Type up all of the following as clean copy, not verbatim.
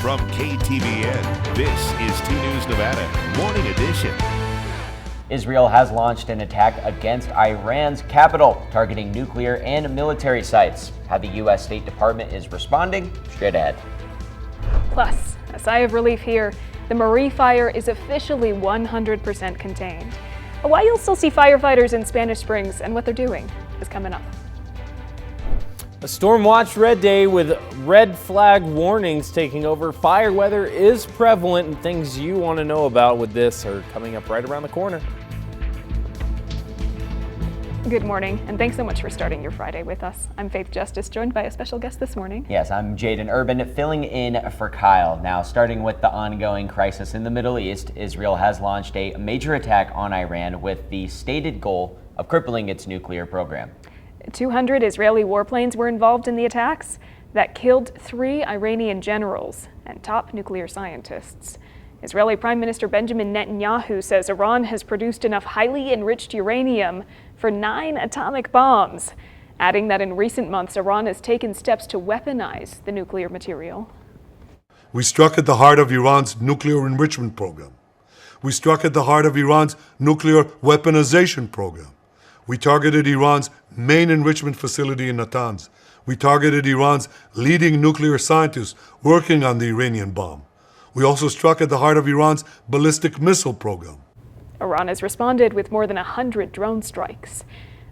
From KTVN, this is 2 News Nevada, Morning Edition. Israel has launched an attack against Iran's capital, targeting nuclear and military sites. How the U.S. State Department is responding, straight ahead. Plus, a sigh of relief here. The Marie fire is officially 100% contained. Why you'll still see firefighters in Spanish Springs and what they're doing is coming up. A storm watch red day with red flag warnings taking over. Fire weather is prevalent, and things you want to know about with this are coming up right around the corner. Good morning, and thanks so much for starting your Friday with us. I'm Faith Justice, joined by a special guest this morning. Yes, I'm Jaden Urban, filling in for Kyle. Now, starting with the ongoing crisis in the Middle East, Israel has launched a major attack on Iran with the stated goal of crippling its nuclear program. 200 Israeli warplanes were involved in the attacks that killed 3 Iranian generals and top nuclear scientists. Israeli Prime Minister Benjamin Netanyahu says Iran has produced enough highly enriched uranium for 9 atomic bombs, adding that in recent months Iran has taken steps to weaponize the nuclear material. We struck at the heart of Iran's nuclear enrichment program. We struck at the heart of Iran's nuclear weaponization program. We targeted Iran's main enrichment facility in Natanz. We targeted Iran's leading nuclear scientists working on the Iranian bomb. We also struck at the heart of Iran's ballistic missile program. Iran has responded with more than 100 drone strikes.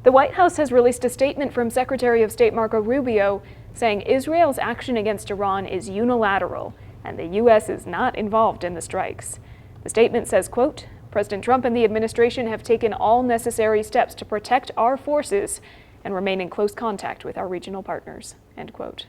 The White House has released a statement from Secretary of State Marco Rubio saying Israel's action against Iran is unilateral and the U.S. is not involved in the strikes. The statement says, quote, President Trump and the administration have taken all necessary steps to protect our forces and remain in close contact with our regional partners, end quote.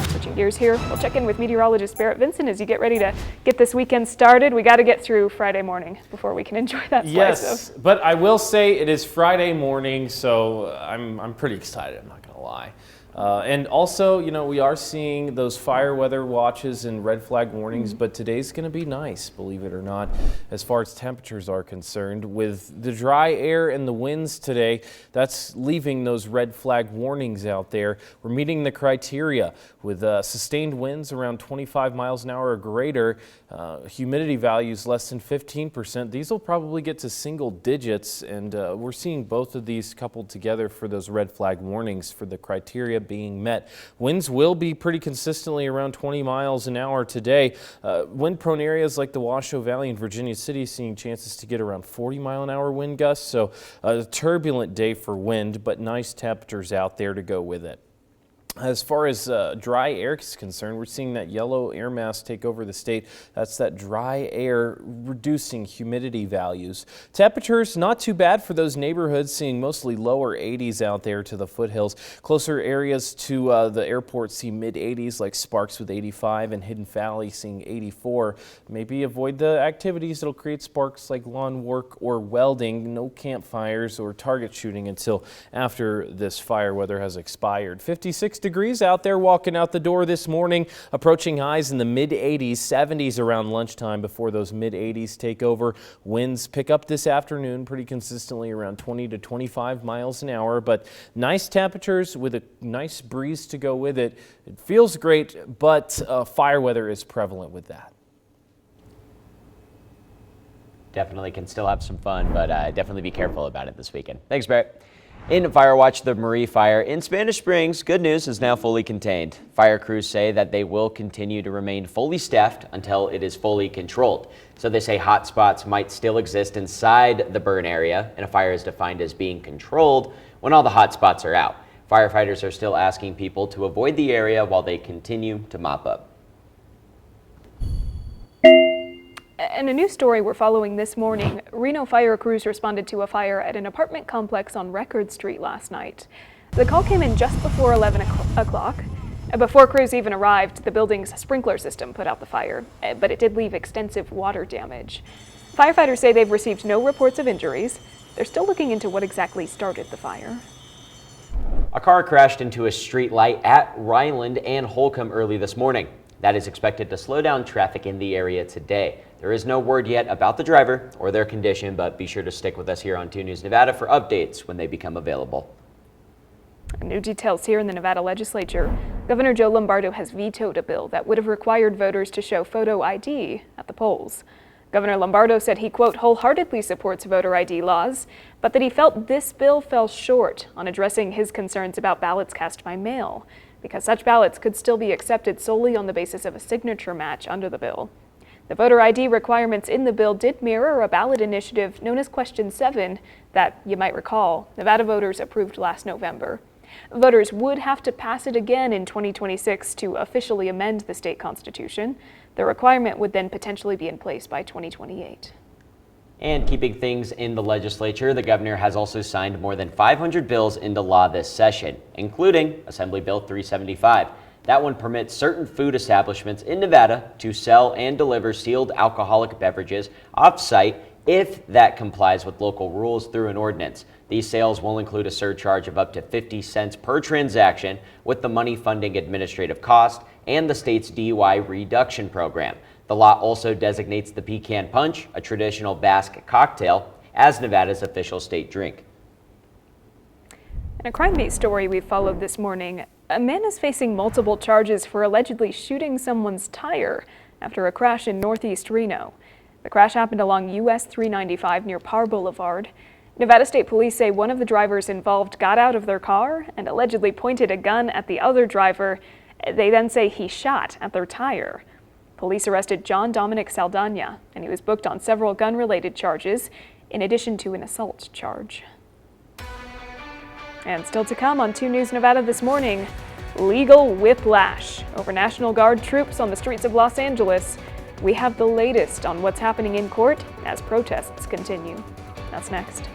Switching gears here, we'll check in with meteorologist Barrett Vincent as you get ready to get this weekend started. We got to get through Friday morning before we can enjoy that slice. Yes, but I will say it is Friday morning, so I'm pretty excited, I'm not going to lie. And also, you know, we are seeing those fire weather watches and red flag warnings, but today's going to be nice, believe it or not, as far as temperatures are concerned. With the dry air and the winds today, that's leaving those red flag warnings out there. We're meeting the criteria with sustained winds around 25 miles an hour or greater, humidity values less than 15%. These will probably get to single digits, and we're seeing both of these coupled together for those red flag warnings for the criteria being met. Winds will be pretty consistently around 20 miles an hour today. Wind-prone areas like the Washoe Valley and Virginia City seeing chances to get around 40-mile-an-hour wind gusts. So a turbulent day for wind, but nice temperatures out there to go with it. As far as dry air is concerned, we're seeing that yellow air mass take over the state. That's that dry air reducing humidity values. Temperatures not too bad for those neighborhoods, seeing mostly lower 80s out there to the foothills. Closer areas to the airport see mid 80s like Sparks with 85 and Hidden Valley seeing 84. Maybe avoid the activities that'll create sparks like lawn work or welding. No campfires or target shooting until after this fire weather has expired. 56 degrees out there walking out the door this morning, approaching highs in the mid 80s, 70s around lunchtime before those mid 80s take over. Winds pick up this afternoon pretty consistently around 20 to 25 miles an hour, but nice temperatures with a nice breeze to go with it. It feels great, but fire weather is prevalent with that. Definitely can still have some fun, but definitely be careful about it this weekend. Thanks, Barrett. In Fire Watch, the Marie fire in Spanish Springs, good news, is now fully contained. Fire crews say that they will continue to remain fully staffed until it is fully controlled. So they say hot spots might still exist inside the burn area, and a fire is defined as being controlled when all the hot spots are out. Firefighters are still asking people to avoid the area while they continue to mop up. And a new story we're following this morning, Reno fire crews responded to a fire at an apartment complex on Record Street last night. The call came in just before 11 o'clock. Before crews even arrived, the building's sprinkler system put out the fire, but it did leave extensive water damage. Firefighters say they've received no reports of injuries. They're still looking into what exactly started the fire. A car crashed into a street light at Ryland and Holcomb early this morning. That is expected to slow down traffic in the area today. There is no word yet about the driver or their condition, but be sure to stick with us here on 2 News Nevada for updates when they become available. New details here in the Nevada legislature. Governor Joe Lombardo has vetoed a bill that would have required voters to show photo ID at the polls. Governor Lombardo said he, quote, wholeheartedly supports voter ID laws, but that he felt this bill fell short on addressing his concerns about ballots cast by mail, because such ballots could still be accepted solely on the basis of a signature match under the bill. The voter ID requirements in the bill did mirror a ballot initiative known as Question 7 that, you might recall, Nevada voters approved last November. Voters would have to pass it again in 2026 to officially amend the state constitution. The requirement would then potentially be in place by 2028. And keeping things in the legislature, the governor has also signed more than 500 bills into law this session, including Assembly Bill 375. That one permits certain food establishments in Nevada to sell and deliver sealed alcoholic beverages off-site if that complies with local rules through an ordinance. These sales will include a surcharge of up to 50 cents per transaction, with the money funding administrative cost and the state's DUI reduction program. The law also designates the Pecan Punch, a traditional Basque cocktail, as Nevada's official state drink. In a crime beat story we followed this morning, a man is facing multiple charges for allegedly shooting someone's tire after a crash in northeast Reno. The crash happened along US 395 near Parr Boulevard. Nevada State Police say one of the drivers involved got out of their car and allegedly pointed a gun at the other driver. They then say he shot at their tire. Police arrested John Dominic Saldana, and he was booked on several gun-related charges, in addition to an assault charge. And still to come on 2 News Nevada this morning, legal whiplash over National Guard troops on the streets of Los Angeles. We have the latest on what's happening in court as protests continue. That's next.